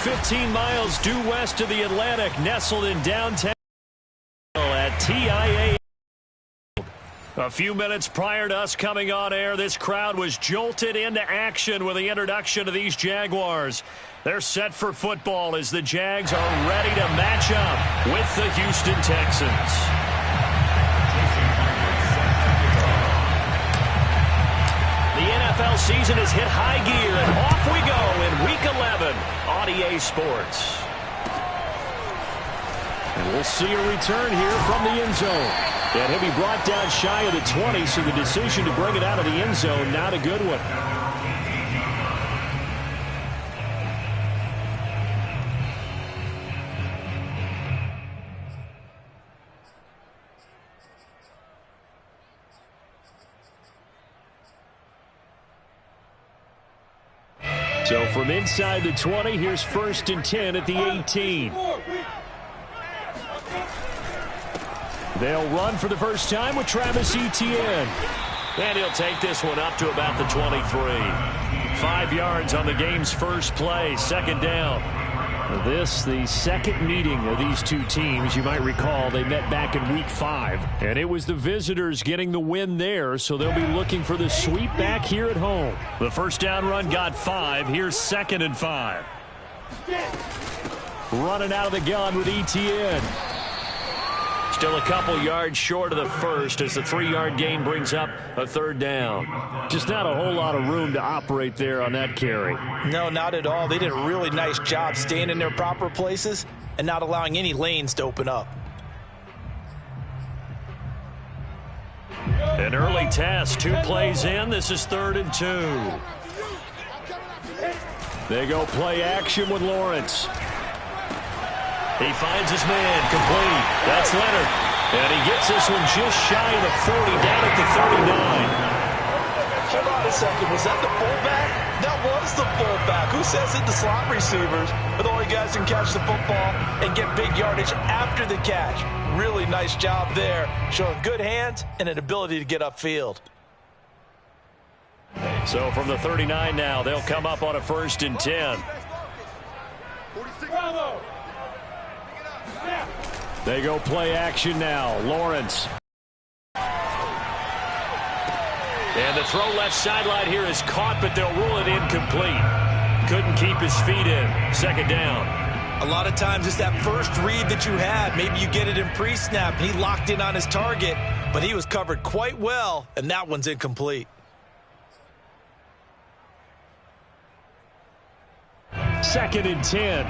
15 miles due west of the Atlantic, nestled in downtown at TIA. A few minutes prior to us coming on air, this crowd was jolted into action with the introduction of these Jaguars. They're set for football as the Jags are ready to match up with the Houston Texans. The NFL season has hit high gear, and off we go in Week 11 on EA Sports. And we'll see a return here from the end zone. And he'll be brought down shy of the 20, so the decision to bring it out of the end zone, not a good one. So from inside the 20, here's 1st and 10 at the 18. They'll run for the first time with Travis Etienne. And he'll take this one up to about the 23. 5 yards on the game's first play, 2nd down. This, the second meeting of these two teams. You might recall they met back in Week 5. And it was the visitors getting the win there, so they'll be looking for the sweep back here at home. The first down run got 5. Here's 2nd and 5. Running out of the gun with Etienne. Still a couple yards short of the first as the 3-yard gain brings up a 3rd down. Just not a whole lot of room to operate there on that carry. No, not at all. They did a really nice job staying in their proper places and not allowing any lanes to open up. An early test, 2 plays in. This is 3rd and 2. They go play action with Lawrence. He finds his man, complete. That's Leonard. And he gets this one just shy of the 40, down at the 39. Hold on a second. Was that the fullback? That was the fullback. Who says it? The slot receivers are the only guys who can catch the football and get big yardage after the catch. Really nice job there, showing good hands and an ability to get upfield. So from the 39 now, they'll come up on a 1st and 10. They go play action now. Lawrence. And the throw left sideline here is caught, but they'll rule it incomplete. Couldn't keep his feet in. 2nd down. A lot of times it's that first read that you had. Maybe you get it in pre-snap. He locked in on his target, but he was covered quite well, and that one's incomplete. 2nd and 10.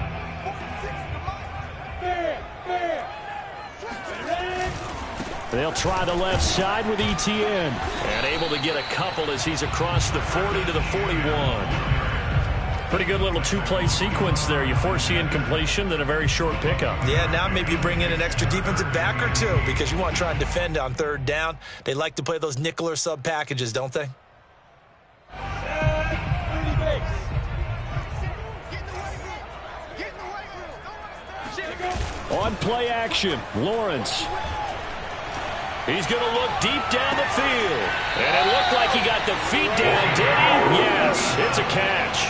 They'll try the left side with Etienne. And able to get a couple as he's across the 40 to the 41. Pretty good little 2-play sequence there. You force the incompletion, then a very short pickup. Yeah, now maybe you bring in an extra defensive back or two because you want to try and defend on 3rd down. They like to play those nickel or sub packages, don't they? On play action, Lawrence. He's going to look deep down the field. And it looked like he got the feet down, did he? Yes, it's a catch.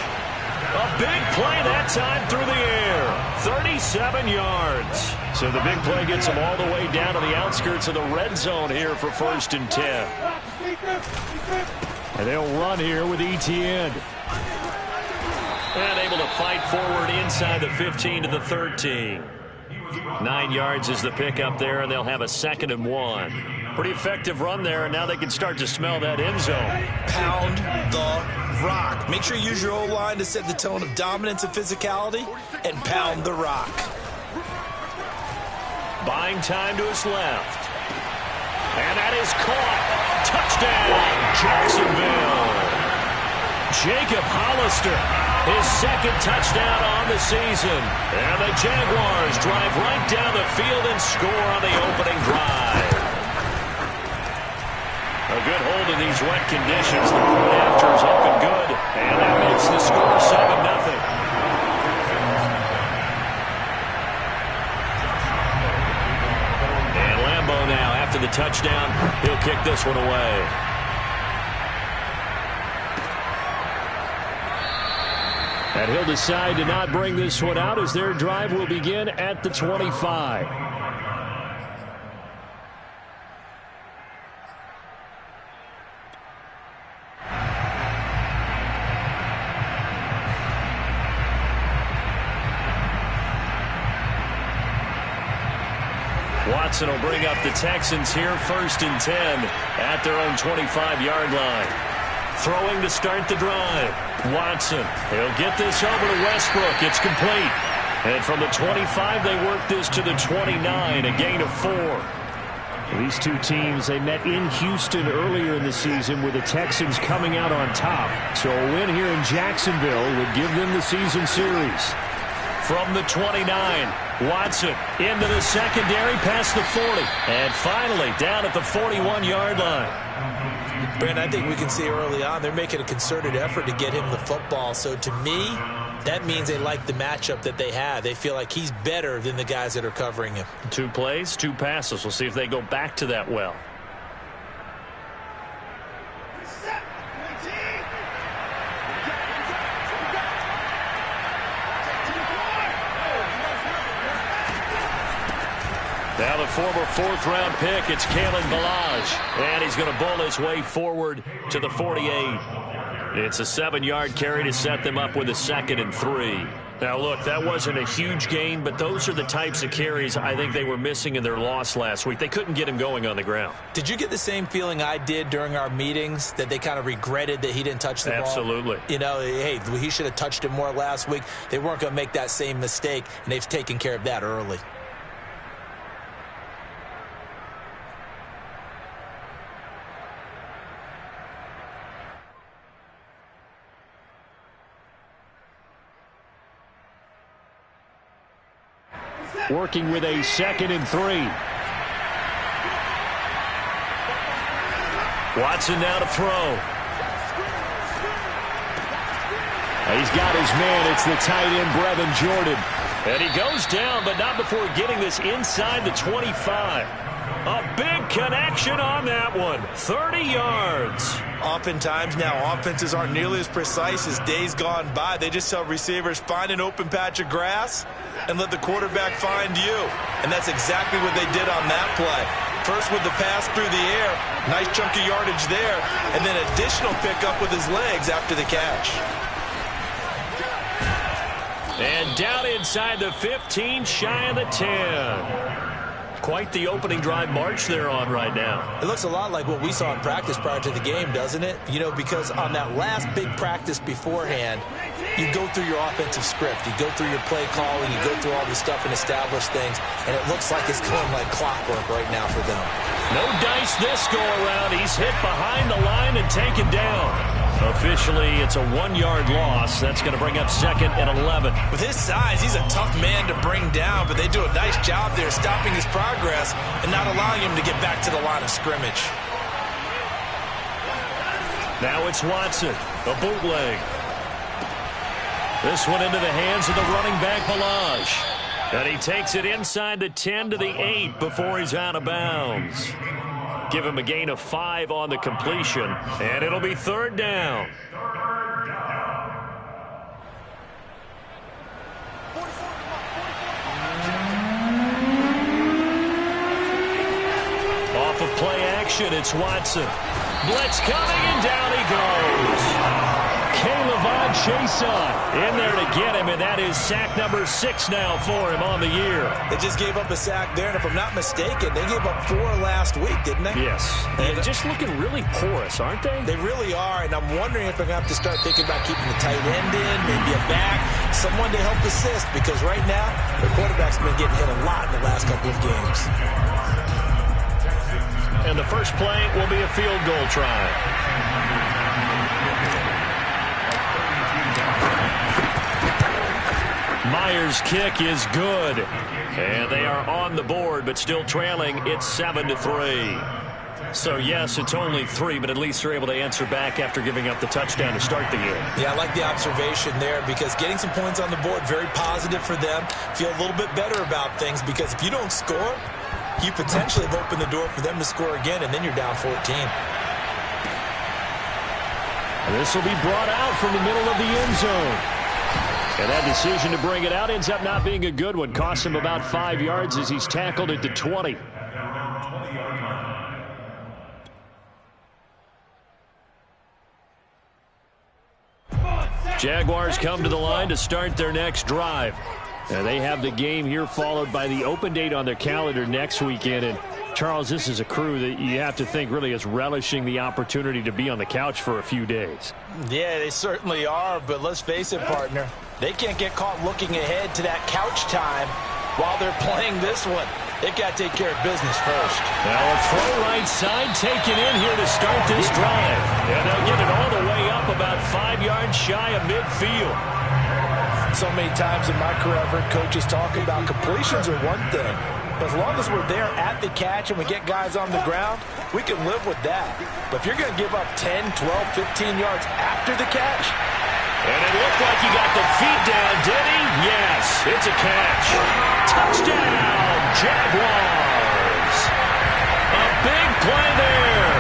A big play that time through the air. 37 yards. So the big play gets him all the way down to the outskirts of the red zone here for 1st and 10. And they'll run here with Etienne. And able to fight forward inside the 15 to the 13. 9 yards is the pickup there, and they'll have a 2nd and 1. Pretty effective run there, and now they can start to smell that end zone. Pound the rock. Make sure you use your O-line to set the tone of dominance and physicality, and pound the rock. Buying time to his left. And that is caught. Touchdown, Jacksonville. Jacob Hollister, his 2nd touchdown on the season. And the Jaguars drive right down the field and score on the opening drive. A good hold in these wet conditions. The point after is up and good. And that makes the score 7-0. And Lambeau now, after the touchdown, he'll kick this one away. And he'll decide to not bring this one out as their drive will begin at the 25. Watson will bring up the Texans here, 1st and 10 at their own 25-yard line. Throwing to start the drive. Watson, he'll get this over to Westbrook. It's complete. And from the 25, they work this to the 29, a gain of 4. These two teams, they met in Houston earlier in the season with the Texans coming out on top. So a win here in Jacksonville would give them the season series. From the 29, Watson into the secondary past the 40. And finally down at the 41-yard line. Brent, I think we can see early on they're making a concerted effort to get him the football. So to me, that means they like the matchup that they have. They feel like he's better than the guys that are covering him. 2 plays, 2 passes. We'll see if they go back to that well. Now the former 4th-round pick, it's Kalen Ballage. And he's going to bowl his way forward to the 48. It's a 7-yard carry to set them up with a 2nd and 3. Now, look, that wasn't a huge gain, but those are the types of carries I think they were missing in their loss last week. They couldn't get him going on the ground. Did you get the same feeling I did during our meetings, that they kind of regretted that he didn't touch the ball? Absolutely. You know, hey, he should have touched it more last week. They weren't going to make that same mistake, and they've taken care of that early. Working with a 2nd and 3. Watson now to throw. He's got his man. It's the tight end, Brevin Jordan. And he goes down, but not before getting this inside the 25. A big connection on that one. 30 yards. Oftentimes now, offenses aren't nearly as precise as days gone by. They just tell receivers, find an open patch of grass and let the quarterback find you. And that's exactly what they did on that play. First with the pass through the air, nice chunk of yardage there, and then additional pickup with his legs after the catch. And down inside the 15, shy of the 10. Quite the opening drive march they're on right now. It looks a lot like what we saw in practice prior to the game, doesn't it? You know, because on that last big practice beforehand, you go through your offensive script. You go through your play calling. You go through all this stuff and establish things. And it looks like it's going like clockwork right now for them. No dice this go-around. He's hit behind the line and taken down. Officially, it's a 1-yard loss. That's going to bring up 2nd and 11. With his size, he's a tough man to bring down, but they do a nice job there stopping his progress and not allowing him to get back to the line of scrimmage. Now it's Watson, a bootleg. This one into the hands of the running back, Ballage. And he takes it inside the 10 to the 8 before he's out of bounds. Give him a gain of 5 on the completion, and it'll be 3rd down. Off of play action, it's Watson. Blitz coming, and down he goes. K'Lavon Chaisson in there to get him, and that is sack number 6 now for him on the year. They just gave up a sack there, and if I'm not mistaken, they gave up 4 last week, didn't they? Yes. And just looking really porous, aren't they? They really are, and I'm wondering if they're going to have to start thinking about keeping the tight end in, maybe a back, someone to help assist, because right now, the quarterback's been getting hit a lot in the last couple of games. And the first play will be a field goal try. Myers' kick is good. And they are on the board, but still trailing. It's 7-3. So, yes, it's only 3, but at least they're able to answer back after giving up the touchdown to start the game. Yeah, I like the observation there because getting some points on the board, very positive for them. Feel a little bit better about things because if you don't score, you potentially have opened the door for them to score again, and then you're down 14. This will be brought out from the middle of the end zone. And that decision to bring it out ends up not being a good one. Cost him about 5 yards as he's tackled at the 20. Jaguars come to the line to start their next drive. And they have the game here followed by the open date on their calendar next weekend. And Charles, this is a crew that you have to think really is relishing the opportunity to be on the couch for a few days. Yeah, they certainly are, but let's face it, partner. They can't get caught looking ahead to that couch time while they're playing this one. They've got to take care of business first. Well, a throw right side taken in here to start this drive. And they'll get it all the way up about 5 yards shy of midfield. So many times in my career, I've heard coaches talk about completions are one thing. But as long as we're there at the catch and we get guys on the ground, we can live with that. But if you're going to give up 10, 12, 15 yards after the catch. And it looked like he got the feet down, did he? Yes, it's a catch. Touchdown, Jaguars. A big play there.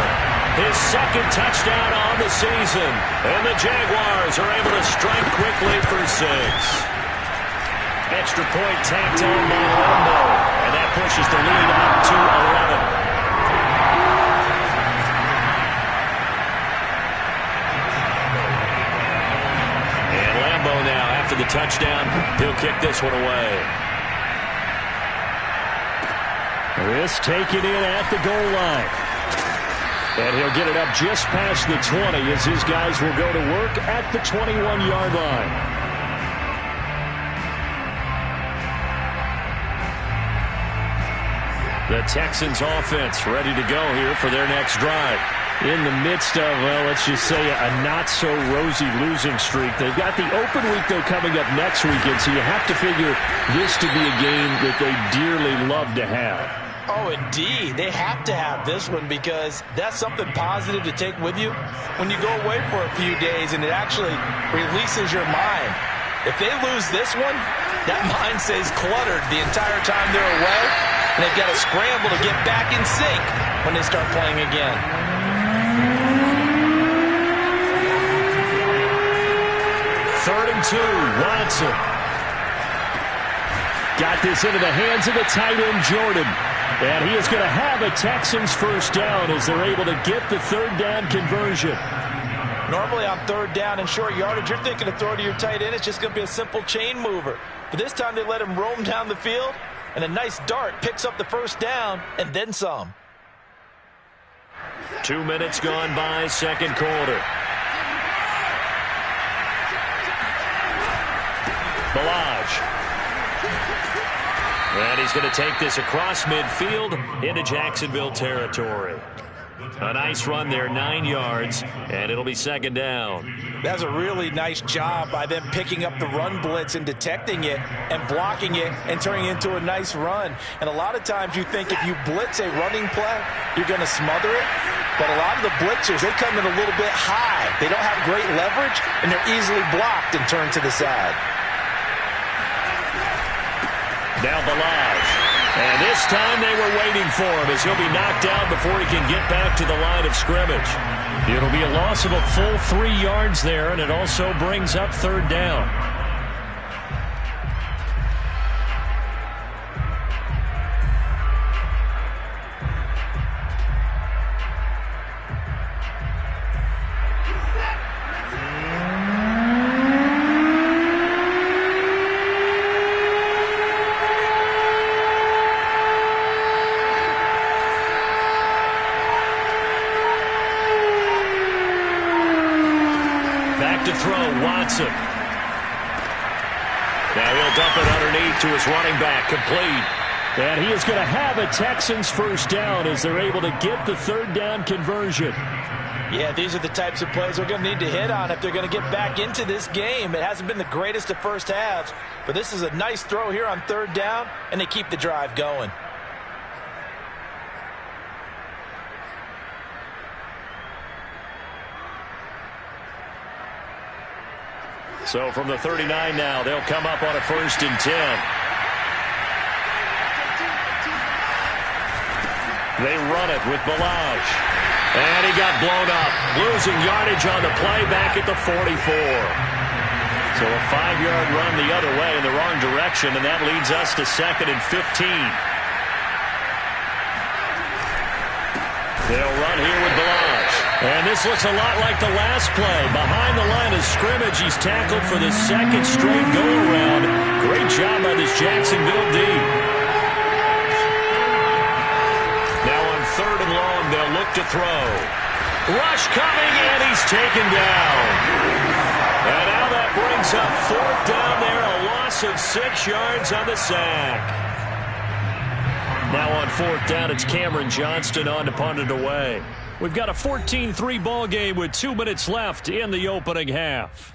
His second touchdown on the season. And the Jaguars are able to strike quickly for 6. Extra point tacked on by Lambo. And that pushes the lead up to 11. And Lambo now, after the touchdown, he'll kick this one away. This taken in at the goal line. And he'll get it up just past the 20 as his guys will go to work at the 21-yard line. The Texans offense ready to go here for their next drive. In the midst of, well, let's just say a not-so-rosy losing streak. They've got the open week, though, coming up next weekend, so you have to figure this to be a game that they dearly love to have. Oh, indeed. They have to have this one because that's something positive to take with you when you go away for a few days, and it actually releases your mind. If they lose this one, that mind stays cluttered the entire time they're away, and they've got to scramble to get back in sync when they start playing again. Third and 2, Watson. Got this into the hands of the tight end, Jordan. And he is going to have a Texans first down as they're able to get the third down conversion. Normally on third down and short yardage, you're thinking of throwing to your tight end. It's just going to be a simple chain mover. But this time they let him roam down the field, and a nice dart picks up the first down and then some. 2 minutes gone by, second quarter. Balaj. And he's going to take this across midfield into Jacksonville territory. A nice run there, 9 yards, and it'll be second down. That's a really nice job by them picking up the run blitz and detecting it and blocking it and turning it into a nice run. And a lot of times you think if you blitz a running play, you're going to smother it. But a lot of the blitzers, they come in a little bit high. They don't have great leverage, and they're easily blocked and turned to the side. Now Balaj. And this time they were waiting for him as he'll be knocked down before he can get back to the line of scrimmage. It'll be a loss of a full 3 yards there, and it also brings up third down. To throw, Watson. Now he'll dump it underneath to his running back, complete. And he is going to have a Texans first down as they're able to get the third down conversion. Yeah, these are the types of plays they're going to need to hit on if they're going to get back into this game. It hasn't been the greatest of first halves, but this is a nice throw here on third down, and they keep the drive going. So from the 39 now, they'll come up on a 1st and 10. They run it with Balaj. And he got blown up. Losing yardage on the play back at the 44. So a 5-yard run the other way in the wrong direction, and that leads us to 2nd and 15. They'll run here with Blanche. And this looks a lot like the last play. Behind the line of scrimmage, he's tackled for the 2nd straight go-around. Great job by this Jacksonville D. Now on 3rd and long, they'll look to throw. Rush coming, and he's taken down. And now that brings up 4th down there, a loss of 6 yards on the sack. Now on 4th down, it's Cameron Johnston on to punt it away. We've got a 14-3 ball game with 2 minutes left in the opening half.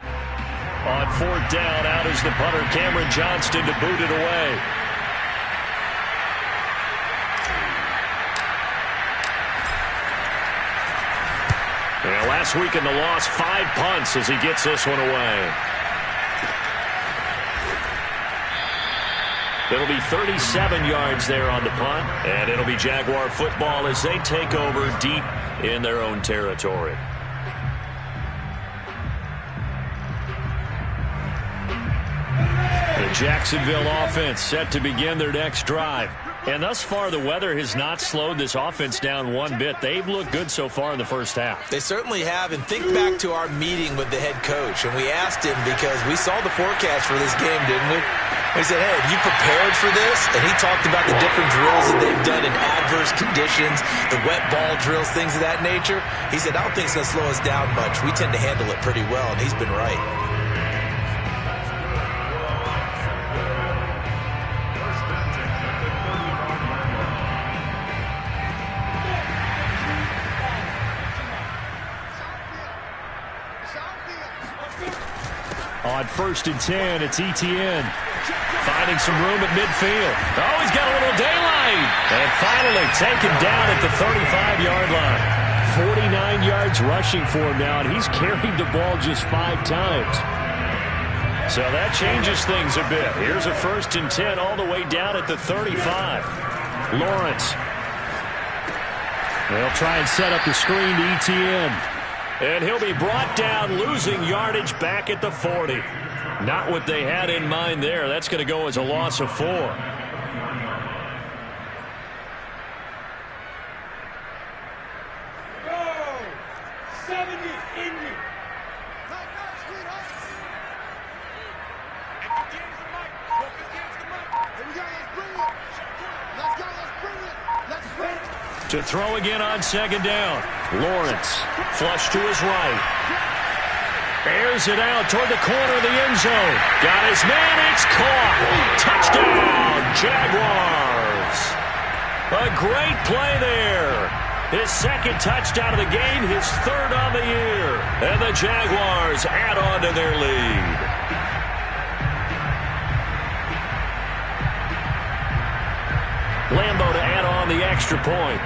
On 4th down, out is the punter, Cameron Johnston, to boot it away. And last week in the loss, 5 punts as he gets this one away. It'll be 37 yards there on the punt, and it'll be Jaguar football as they take over deep in their own territory. The Jacksonville offense set to begin their next drive. And thus far, the weather has not slowed this offense down one bit. They've looked good so far in the first half. They certainly have. And think back to our meeting with the head coach. And we asked him because we saw the forecast for this game, didn't we? We said, hey, have you prepared for this? And he talked about the different drills that they've done in adverse conditions, the wet ball drills, things of that nature. He said, I don't think it's going to slow us down much. We tend to handle it pretty well, and he's been right. On 1st and 10, it's Etienne. Finding some room at midfield. Oh, he's got a little daylight. And finally taken down at the 35-yard line. 49 yards rushing for him now, and he's carried the ball just 5 times. So that changes things a bit. Here's a 1st and 10 all the way down at the 35. Lawrence. They'll try and set up the screen to Etienne. And he'll be brought down, losing yardage back at the 40. Not what they had in mind there. That's going to go as a loss of 4. To throw again on 2nd down. Lawrence, flush to his right. Airs it out toward the corner of the end zone. Got his man, it's caught. Touchdown, Jaguars. A great play there. His 2nd touchdown of the game, his 3rd on the year. And the Jaguars add on to their lead. Lambeau to add on the extra point.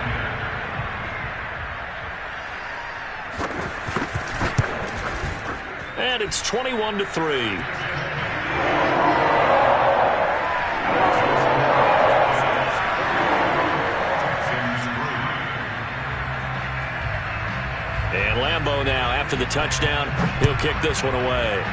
And it's 21-3. And Lambeau now, after the touchdown, he'll kick this one away.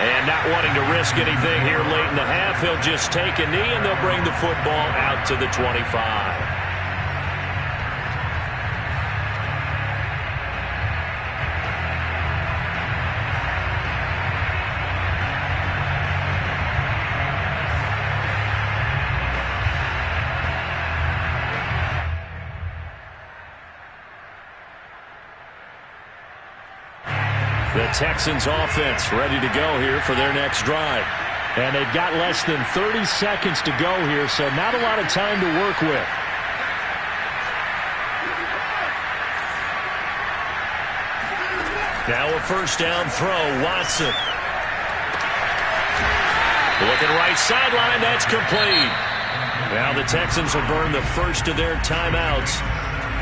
And not wanting to risk anything here late in the half, he'll just take a knee, and they'll bring the football out to the 25. The Texans offense ready to go here for their next drive. And they've got less than 30 seconds to go here, so not a lot of time to work with. Now a 1st down throw, Watson. Looking right sideline, that's complete. Now the Texans will burn the first of their timeouts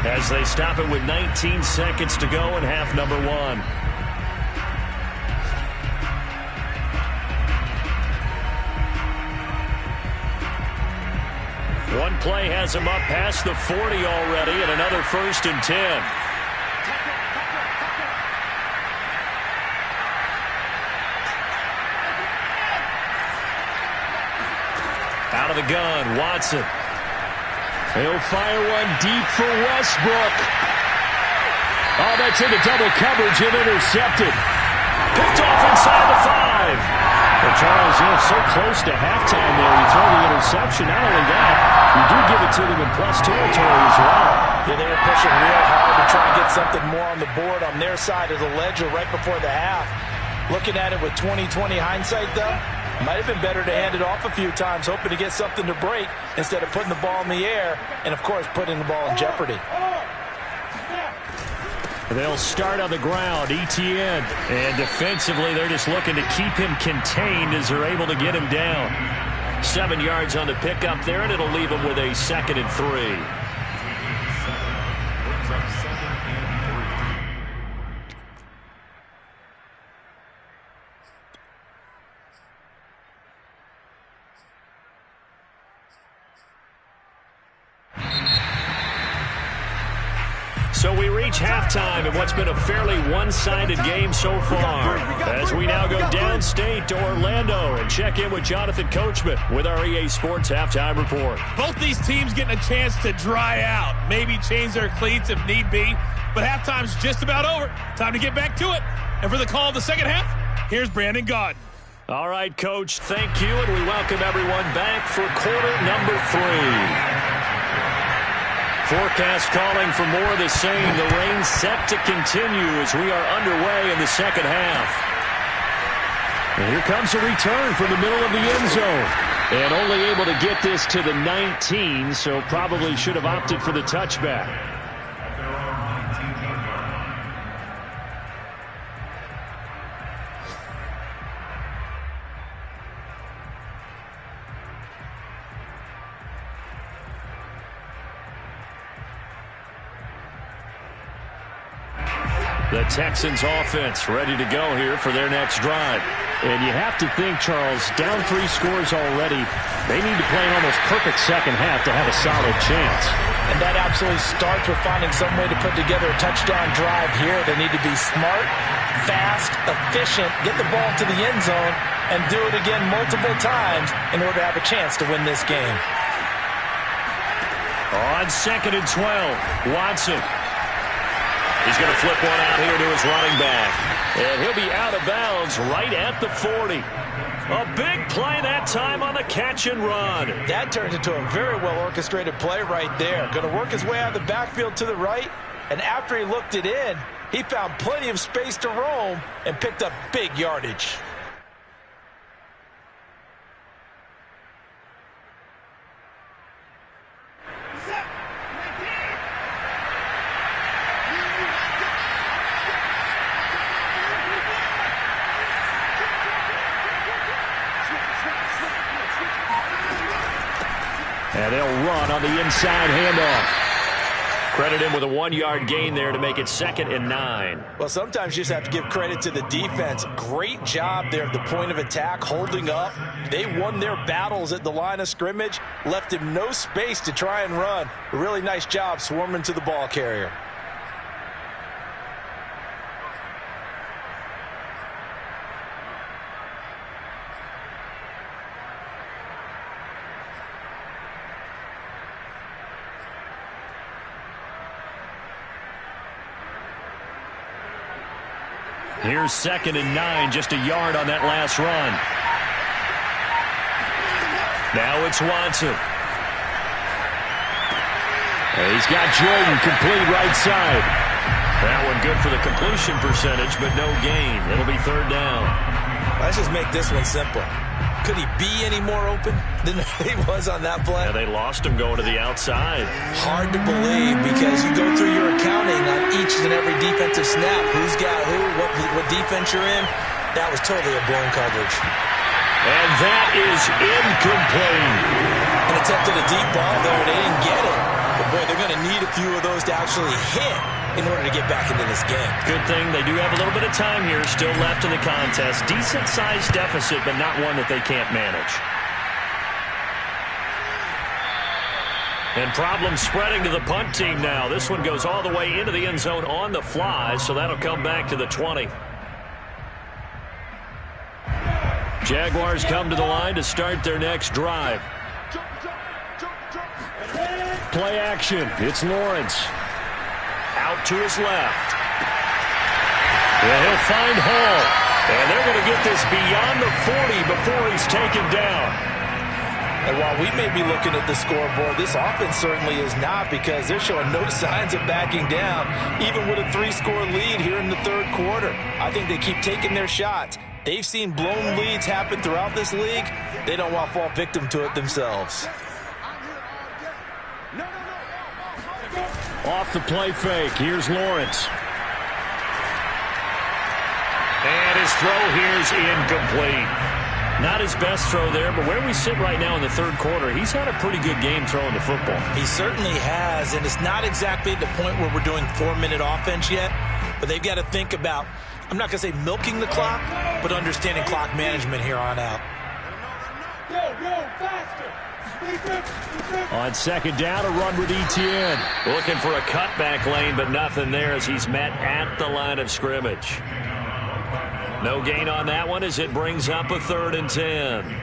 as they stop it with 19 seconds to go in half number 1. One play has him up past the 40 already, and another 1st and 10. Out of the gun, Watson. He'll fire one deep for Westbrook. Oh, that's into double coverage and intercepted. Picked off inside the 5. Well, Charles, you're so close to halftime there. You throw the interception. Not only that, you do give it to them in plus territory as well. Yeah, they were pushing real hard to try and get something more on the board on their side of the ledger right before the half. Looking at it with 20/20 hindsight, though, might have been better to hand it off a few times, hoping to get something to break instead of putting the ball in the air and, of course, putting the ball in jeopardy. They'll start on the ground, Etienne. And defensively, they're just looking to keep him contained as they're able to get him down. 7 yards on the pickup there, and it'll leave him with a 2nd and 3. So we reach halftime in what's been a fairly one-sided game so far. As we now go downstate to Orlando and check in with Jonathan Coachman with our EA Sports Halftime Report. Both these teams getting a chance to dry out, maybe change their cleats if need be, but halftime's just about over. Time to get back to it. And for the call of the second half, here's Brandon Gaudin. All right, Coach, thank you, and we welcome everyone back for quarter number 3. Forecast calling for more of the same. The rain set to continue as we are underway in the second half. And here comes a return from the middle of the end zone. And only able to get this to the 19, so probably should have opted for the touchback. The Texans offense ready to go here for their next drive. And you have to think, Charles, down 3 scores already, they need to play an almost perfect second half to have a solid chance. And that absolutely starts with finding some way to put together a touchdown drive here. They need to be smart, fast, efficient, get the ball to the end zone, and do it again multiple times in order to have a chance to win this game. On 2nd and 12, Watson. He's going to flip one out here to his running back. And he'll be out of bounds right at the 40. A big play that time on the catch and run. That turned into a very well-orchestrated play right there. Going to work his way out of the backfield to the right. And after he looked it in, he found plenty of space to roam and picked up big yardage. And they'll run on the inside handoff. Credit him with a 1-yard gain there to make it 2nd and 9. Well, sometimes you just have to give credit to the defense. Great job there at the point of attack, holding up. They won their battles at the line of scrimmage, left him no space to try and run. A really nice job swarming to the ball carrier. Here's 2nd and 9, just a yard on that last run. Now it's Watson. He's got Jordan complete right side. That one good for the completion percentage, but no gain. It'll be 3rd down. Let's just make this one simple. Could he be any more open than he was on that play? Yeah, they lost him going to the outside. Hard to believe because you go through your accounting on each and every defensive snap. Who's got who, what defense you're in. That was totally a blown coverage. And that is incomplete. An attempt at a deep ball there. They didn't get it. But, boy, they're going to need a few of those to actually hit in order to get back into this game. Good thing they do have a little bit of time here still left in the contest. Decent-sized deficit, but not one that they can't manage. And problems spreading to the punt team now. This one goes all the way into the end zone on the fly, so that'll come back to the 20. Jaguars come to the line to start their next drive. Play action. It's Lawrence. Out to his left. And he'll find Hall. And they're going to get this beyond the 40 before he's taken down. And while we may be looking at the scoreboard, this offense certainly is not, because they're showing no signs of backing down, even with a 3-score lead here in the third quarter. I think they keep taking their shots. They've seen blown leads happen throughout this league. They don't want to fall victim to it themselves. Off the play fake. Here's Lawrence. And his throw here's incomplete. Not his best throw there, but where we sit right now in the third quarter, he's had a pretty good game throwing the football. He certainly has, and it's not exactly at the point where we're doing 4-minute offense yet, but they've got to think about, I'm not going to say milking the clock, but understanding clock management here on out. On second down, a run with Etienne. Looking for a cutback lane, but nothing there as he's met at the line of scrimmage. No gain on that one as it brings up a 3rd and 10.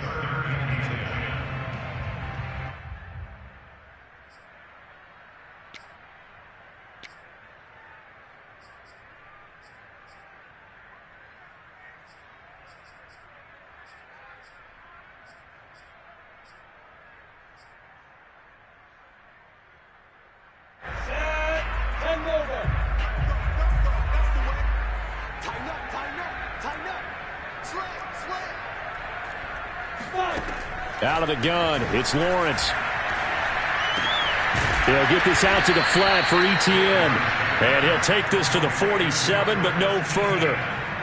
Out of the gun, it's Lawrence. He'll get this out to the flat for Etienne. And he'll take this to the 47, but no further,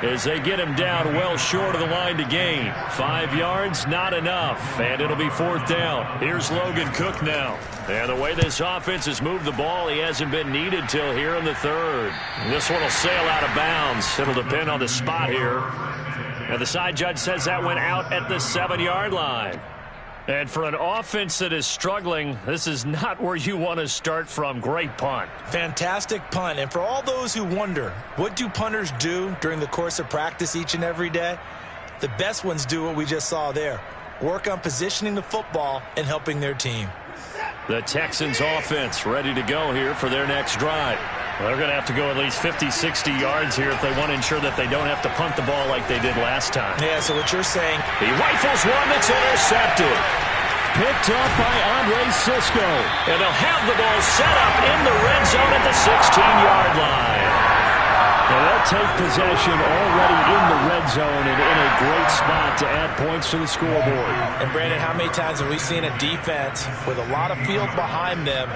as they get him down well short of the line to gain. 5 yards, not enough, and it'll be 4th down. Here's Logan Cook now. And the way this offense has moved the ball, he hasn't been needed till here in the 3rd. This one will sail out of bounds. It'll depend on the spot here. And the side judge says that went out at the 7-yard line. And for an offense that is struggling, this is not where you want to start from. Great punt. Fantastic punt. And for all those who wonder, what do punters do during the course of practice each and every day? The best ones do what we just saw there. Work on positioning the football and helping their team. The Texans offense ready to go here for their next drive. Well, they're going to have to go at least 50, 60 yards here if they want to ensure that they don't have to punt the ball like they did last time. Yeah, so what you're saying, he rifles one that's intercepted. Picked up by Andre Sisco. And they'll have the ball set up in the red zone at the 16-yard line. And they'll take possession already in the red zone and in a great spot to add points to the scoreboard. And Brandon, how many times have we seen a defense with a lot of field behind them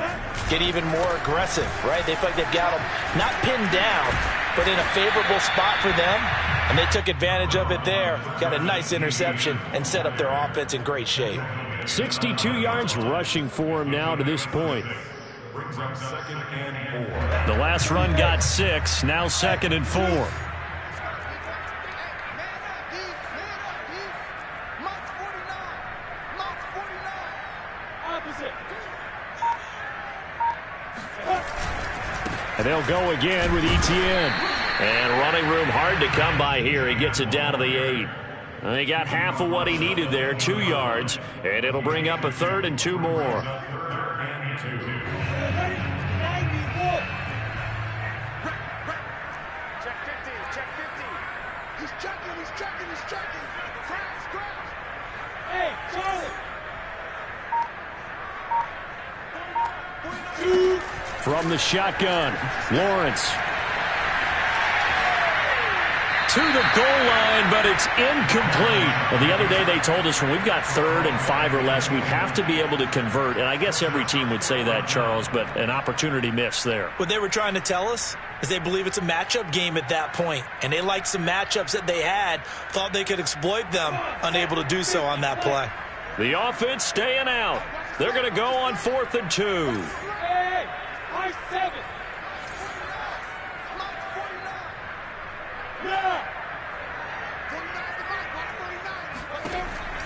get even more aggressive, right? They feel like they've got them not pinned down, but in a favorable spot for them. And they took advantage of it there. Got a nice interception and set up their offense in great shape. 62 yards rushing for him now to this point. Brings up 2nd and 4. The last run got 6, now 2nd and 4. And they'll go again with Etienne. And running room hard to come by here. He gets it down to the 8. And he got half of what he needed there, 2 yards. And it'll bring up a 3rd and 2 more. Hey, Charlie! From the shotgun, Lawrence. To the goal line, but it's incomplete. Well, the other day they told us when we've got 3rd and 5 or less, we have to be able to convert. And I guess every team would say that, Charles, but an opportunity missed there. What they were trying to tell us is they believe it's a matchup game at that point. And they liked some matchups that they had, thought they could exploit them, unable to do so on that play. The offense staying out. They're going to go on 4th and 2. Hey, I 7.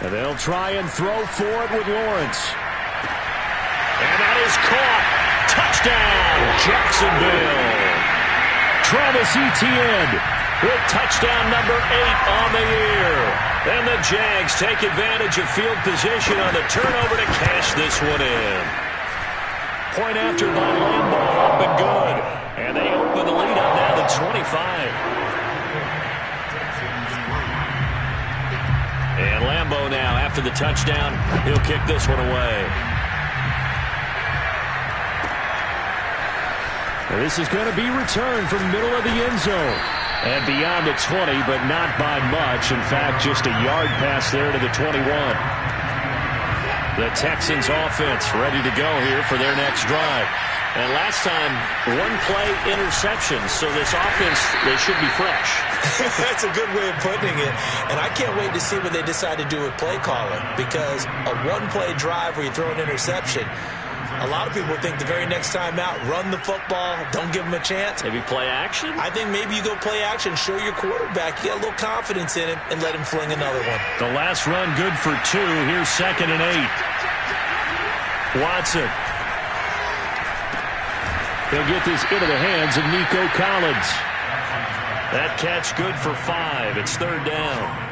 And they'll try and throw for it with Lawrence. And that is caught. Touchdown, Jacksonville. Travis Etienne with touchdown number 8 on the year. And the Jags take advantage of field position on the turnover to cash this one in. Point after by Lambeau, up and good. And they open the lead up now to 25. And Lambeau now, after the touchdown, he'll kick this one away. This is going to be returned from the middle of the end zone. And beyond the 20, but not by much. In fact, just a yard pass there to the 21. The Texans offense ready to go here for their next drive. And last time, one-play interception. So this offense, they should be fresh. That's a good way of putting it. And I can't wait to see what they decide to do with play calling. Because a one-play drive where you throw an interception, a lot of people think the very next time out, run the football, don't give them a chance. Maybe play action? I think maybe you go play action, show your quarterback, you got a little confidence in him, and let him fling another one. The last run good for 2. Here's 2nd and 8. Watson. He'll get this into the hands of Nico Collins. That catch good for 5. It's 3rd down.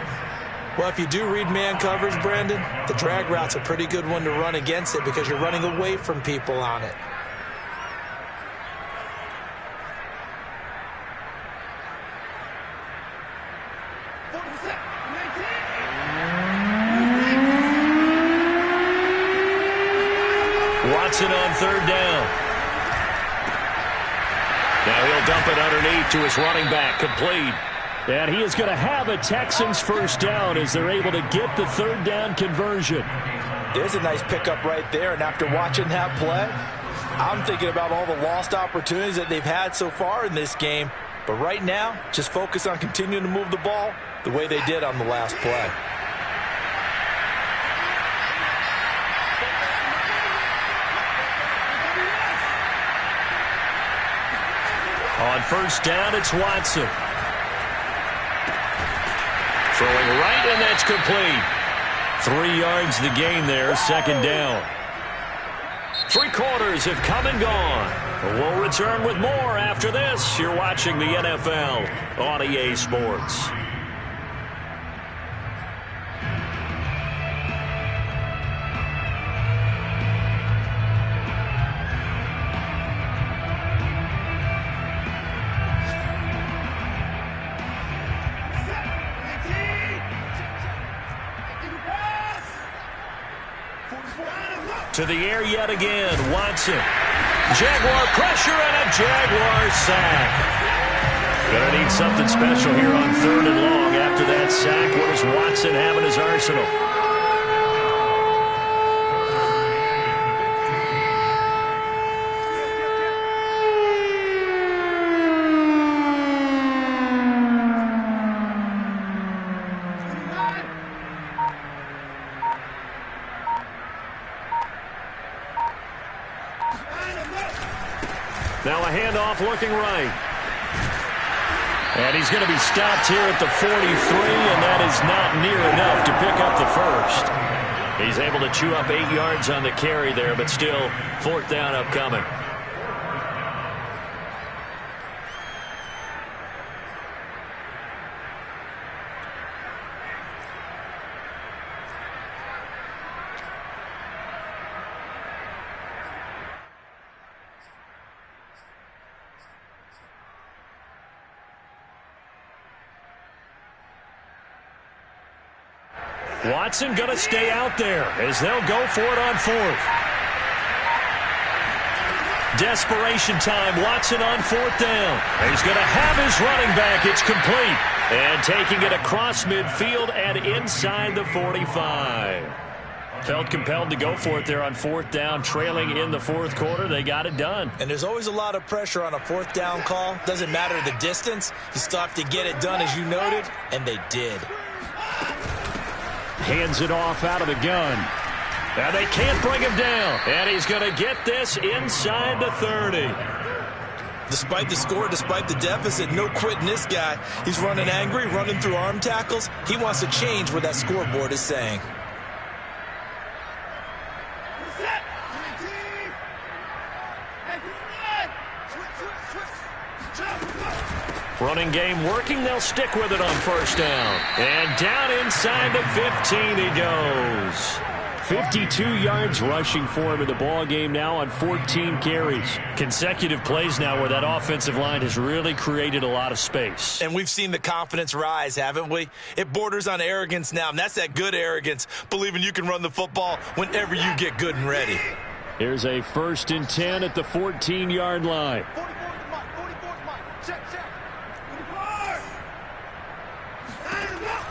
Well, if you do read man coverage, Brandon, the drag route's a pretty good one to run against it because you're running away from people on it. Watson on 3rd down. Now he'll dump it underneath to his running back, complete. And he is going to have a Texans first down as they're able to get the 3rd down conversion. There's a nice pickup right there, and after watching that play, I'm thinking about all the lost opportunities that they've had so far in this game. But right now, just focus on continuing to move the ball the way they did on the last play. On 1st down, it's Watson. Throwing right, and that's complete. 3 yards the gain there, 2nd down. 3 quarters have come and gone. We'll return with more after this. You're watching the NFL on EA Sports. To the air yet again, Watson. Jaguar pressure and a Jaguar sack. Gonna need something special here on 3rd and long after that sack. What does Watson have in his arsenal? Now a handoff looking right. And he's going to be stopped here at the 43, and that is not near enough to pick up the first. He's able to chew up 8 yards on the carry there, but still 4th down upcoming. Watson going to stay out there as they'll go for it on 4th. Desperation time. Watson on 4th down. He's going to have his running back. It's complete. And taking it across midfield and inside the 45. Felt compelled to go for it there on 4th down, trailing in the 4th quarter. They got it done. And there's always a lot of pressure on a 4th down call. Doesn't matter the distance. You still have to get it done, as you noted, and they did. Hands it off out of the gun. And they can't bring him down. And he's going to get this inside the 30. Despite the score, despite the deficit, no quitting this guy. He's running angry, running through arm tackles. He wants to change what that scoreboard is saying. Running game working. They'll stick with it on first down. And down inside the 15 he goes. 52 yards rushing for him in the ball game now on 14 carries. Consecutive plays now where that offensive line has really created a lot of space. And we've seen the confidence rise, haven't we? It borders on arrogance now, and that's that good arrogance, believing you can run the football whenever you get good and ready. Here's a 1st and 10 at the 14-yard line.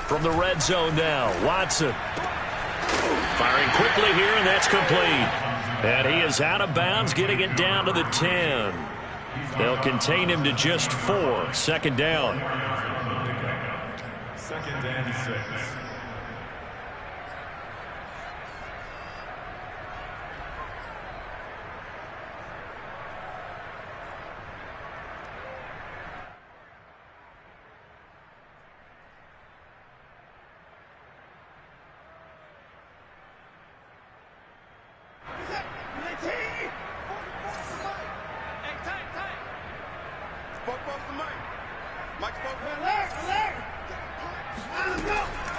From the red zone now, Watson. Firing quickly here, and that's complete. And he is out of bounds, getting it down to the 10. They'll contain him to just 4. 2nd down. 2nd and 6.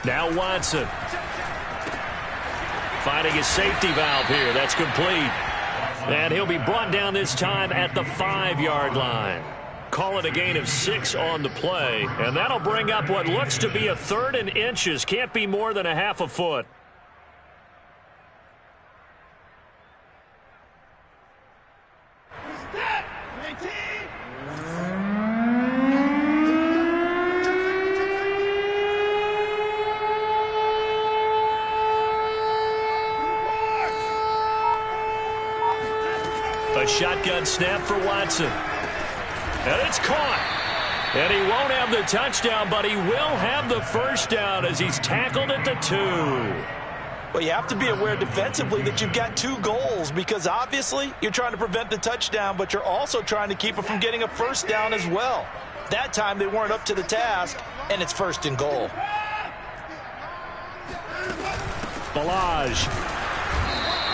Now Watson. Finding his safety valve here. That's complete. And he'll be brought down this time at the 5-yard line. Call it a gain of 6 on the play. And that'll bring up what looks to be a 3rd and inches. Can't be more than a half a foot. A shotgun snap for Watson. And it's caught. And he won't have the touchdown, but he will have the 1st down as he's tackled at the 2. Well, you have to be aware defensively that you've got 2 goals because obviously you're trying to prevent the touchdown, but you're also trying to keep it from getting a 1st down as well. That time they weren't up to the task, and it's 1st and goal. Balaj.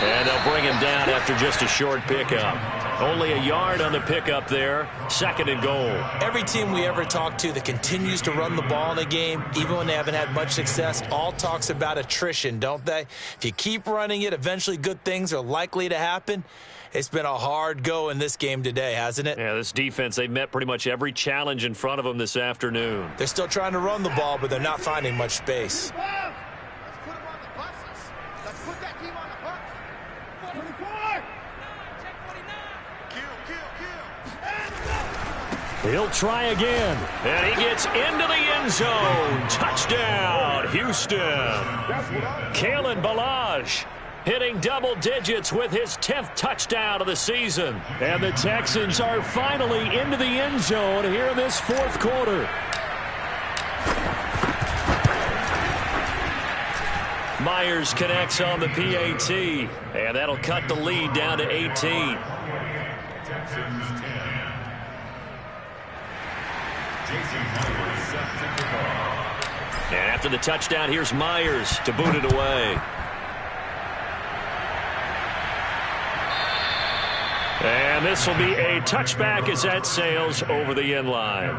And they'll bring him down after just a short pickup. Only a yard on the pickup there. 2nd and goal. Every team we ever talk to that continues to run the ball in a game, even when they haven't had much success, all talks about attrition, don't they? If you keep running it, eventually good things are likely to happen. It's been a hard go in this game today, hasn't it? Yeah, this defense, they've met pretty much every challenge in front of them this afternoon. They're still trying to run the ball, but they're not finding much space. He'll try again. And he gets into the end zone. Touchdown, Houston. Kalen Balaj hitting double digits with his 10th touchdown of the season. And the Texans are finally into the end zone here in this 4th quarter. Myers connects on the PAT. And that'll cut the lead down to 18. Texans 10. And after the touchdown, here's Myers to boot it away. And this will be a touchback as that sails over the end line.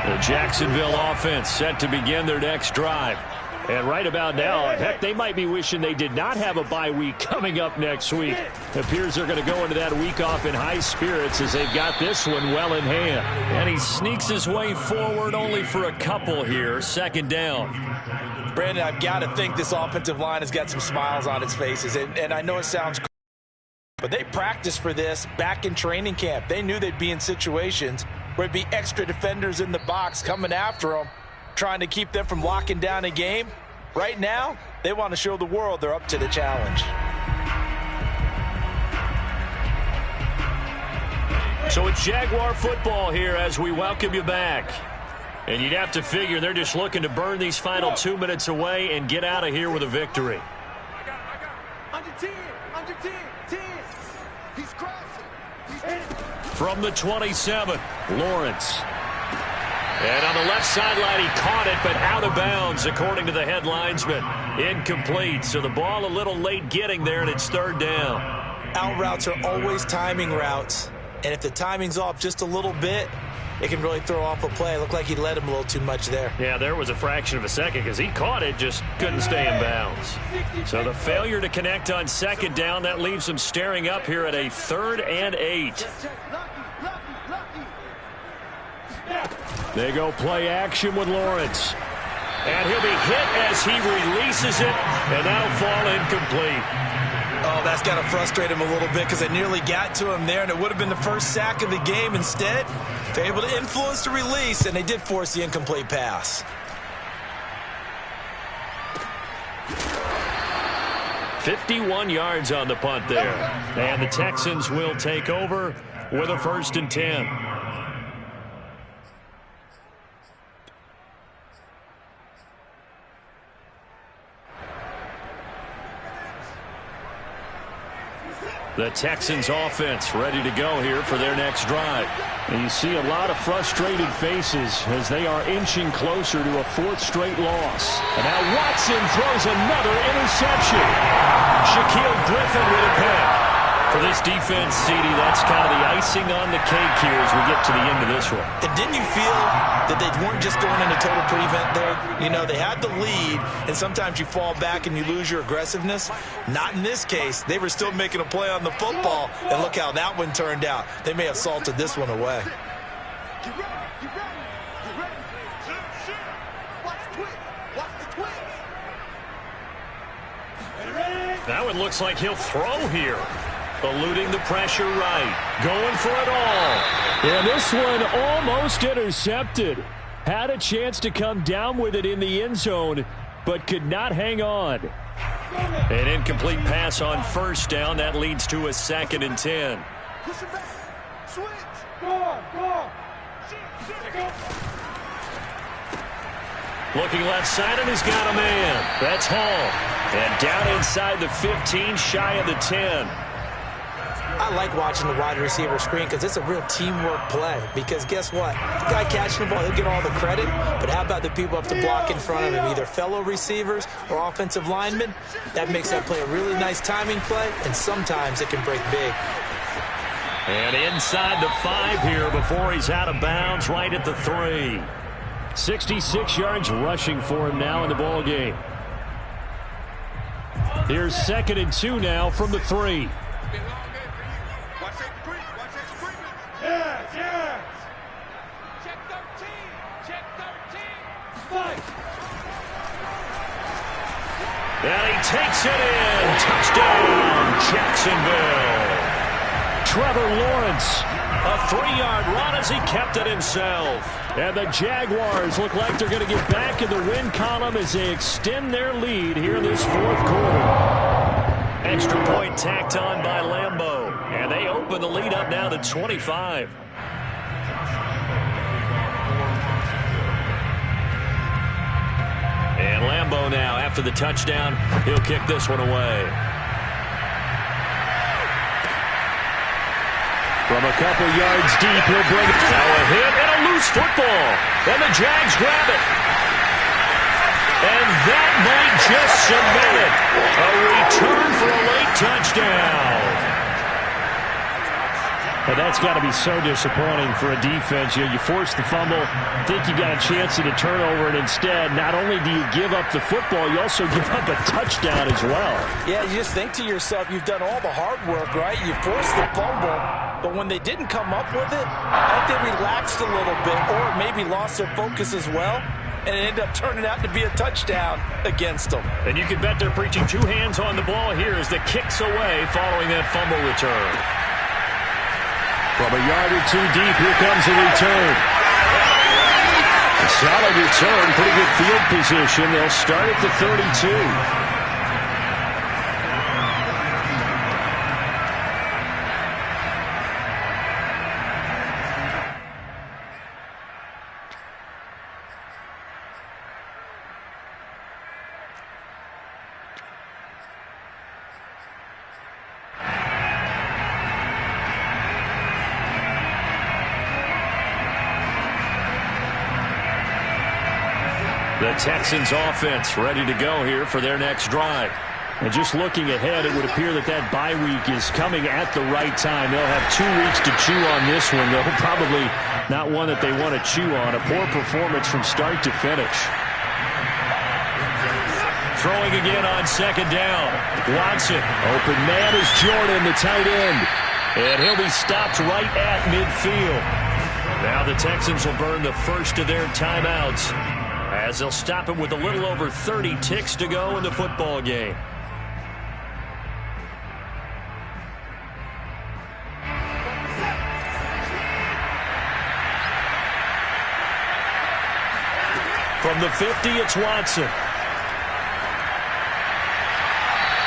The Jacksonville offense set to begin their next drive. And right about now, heck, they might be wishing they did not have a bye week coming up next week. It appears they're going to go into that week off in high spirits as they've got this one well in hand. And he sneaks his way forward only for a couple here. 2nd down. Brandon, I've got to think this offensive line has got some smiles on its faces. And I know it sounds crazy, but they practiced for this back in training camp. They knew they'd be in situations where it'd be extra defenders in the box coming after them, trying to keep them from locking down a game. Right now, they want to show the world they're up to the challenge. So it's Jaguar football here as we welcome you back. And you'd have to figure they're just looking to burn these final 2 minutes away and get out of here with a victory. Under 10, 10. He's crossing. From the 27, Lawrence. And on the left sideline, he caught it, but out of bounds, according to the head linesman. Incomplete, so the ball a little late getting there, and it's third down. Out routes are always timing routes, and if the timing's off just a little bit, it can really throw off a play. It looked like he led him a little too much there. Yeah, there was a fraction of a second because he caught it, just couldn't stay in bounds. So the failure to connect on second down, that leaves him staring up here at a 3rd and 8. They go play action with Lawrence. And he'll be hit as he releases it, and that'll fall incomplete. Oh, that's got to frustrate him a little bit because they nearly got to him there, and it would have been the first sack of the game. Instead, they're able to influence the release, and they did force the incomplete pass. 51 yards on the punt there. And the Texans will take over with a 1st and 10. The Texans offense ready to go here for their next drive. And you see a lot of frustrated faces as they are inching closer to a 4th straight loss. And now Watson throws another interception. Shaquille Griffin with a pick. For this defense, CD, that's kind of the icing on the cake here as we get to the end of this one. And didn't you feel that they weren't just going into total prevent there? You know, they had the lead, and sometimes you fall back and you lose your aggressiveness. Not in this case. They were still making a play on the football, and look how that one turned out. They may have salted this one away. Get ready, get ready, get ready. Watch the twist, watch the twist. That one looks like he'll throw here. Eluding the pressure right. Going for it all. And this one almost intercepted. Had a chance to come down with it in the end zone, but could not hang on. An incomplete pass on 1st down. That leads to a 2nd and 10. Push it back. Switch. Go on, go on. Looking left side, and he's got a man. That's Hall. And down inside the 15, shy of the 10. I like watching the wide receiver screen because it's a real teamwork play. Because guess what? The guy catching the ball, he'll get all the credit. But how about the people up to block in front of him, either fellow receivers or offensive linemen? That makes that play a really nice timing play, and sometimes it can break big. And inside the 5 here before he's out of bounds, right at the 3. 66 yards rushing for him now in the ball game. Here's 2nd and 2 now from the 3. Yes, yes. Check 13. And he takes it in. Touchdown, Jacksonville. Trevor Lawrence. A 3-yard run as he kept it himself. And the Jaguars look like they're going to get back in the win column as they extend their lead here in this 4th quarter. Extra point tacked on by Lambeau. And they open the lead up now to 25. And Lambeau now, after the touchdown, he'll kick this one away. From a couple yards deep, he'll bring it. Now a hit and a loose football. And the Jags grab it. And that might just cement it. A return for a late touchdown. And that's got to be so disappointing for a defense. You force the fumble, think you got a chance at a turnover, and instead, not only do you give up the football, you also give up a touchdown as well. Yeah, you just think to yourself, you've done all the hard work, right? You forced the fumble, but when they didn't come up with it, I think they relaxed a little bit or maybe lost their focus as well, and it ended up turning out to be a touchdown against them. And you can bet they're preaching 2 hands on the ball here as the kick's away following that fumble return. From a yard or 2 deep, here comes the return. A solid return, pretty good field position. They'll start at the 32. The Texans offense ready to go here for their next drive. And just looking ahead, it would appear that that bye week is coming at the right time. They'll have 2 weeks to chew on this one, though probably not one that they want to chew on. A poor performance from start to finish. Throwing again on second down. Watson. Open man is Jordan, the tight end. And he'll be stopped right at midfield. Now the Texans will burn the first of their timeouts as they'll stop him with a little over 30 ticks to go in the football game. From the 50, it's Watson.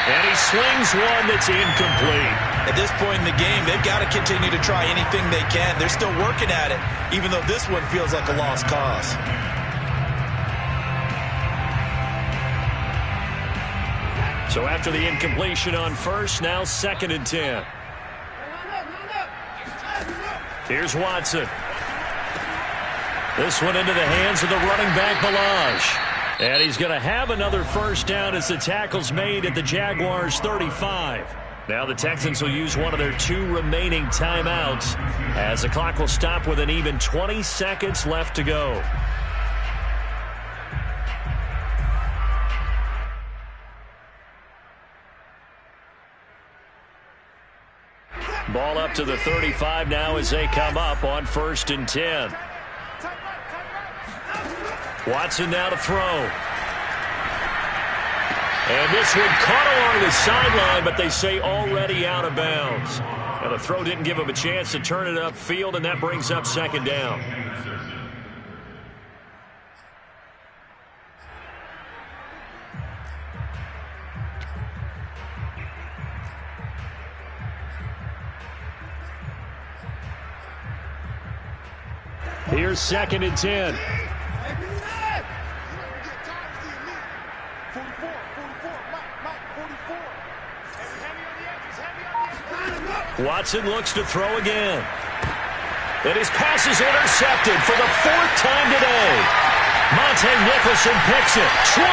And he slings one that's incomplete. At this point in the game, they've got to continue to try anything they can. They're still working at it, even though this one feels like a lost cause. So after the incompletion on first, now 2nd and 10. Here's Watson. This one into the hands of the running back, Balaj. And he's going to have another first down as the tackle's made at the Jaguars' 35. Now the Texans will use one of their 2 remaining timeouts as the clock will stop with an even 20 seconds left to go. Ball up to the 35 now as they come up on 1st and 10. Watson now to throw. And this one caught along the sideline, but they say already out of bounds. Now the throw didn't give him a chance to turn it upfield, and that brings up 2nd down. Here's 2nd and 10. Watson looks to throw again. And his pass is intercepted for the 4th time today. Monte Nicholson picks it. 20.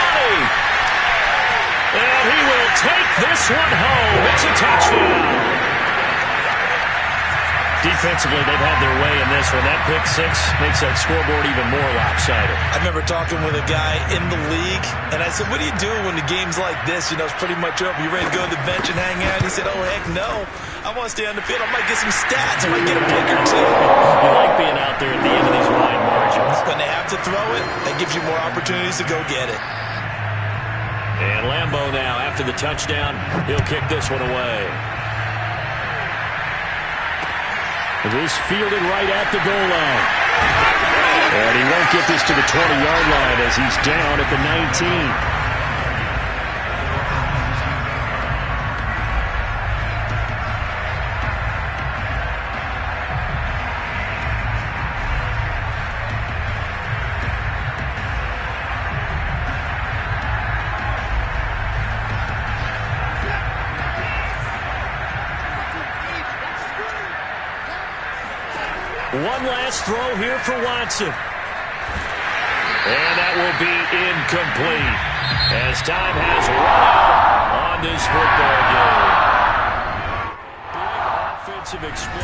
And he will take this one home. It's a touchdown. Defensively, they've had their way in this one. That pick 6 makes that scoreboard even more lopsided. I remember talking with a guy in the league, and I said, what do you do when the game's like this? You know, it's pretty much over. You ready to go to the bench and hang out? He said, oh, heck no. I want to stay on the field. I might get some stats. I might get a pick or 2. You like being out there at the end of these wide margins. When they have to throw it, that gives you more opportunities to go get it. And Lambeau now, after the touchdown, he'll kick this one away. This fielded right at the goal line. And he won't get this to the 20-yard line as he's down at the 19. One last throw here for Watson. And that will be incomplete as time has run out on this football game. Big offensive explosion.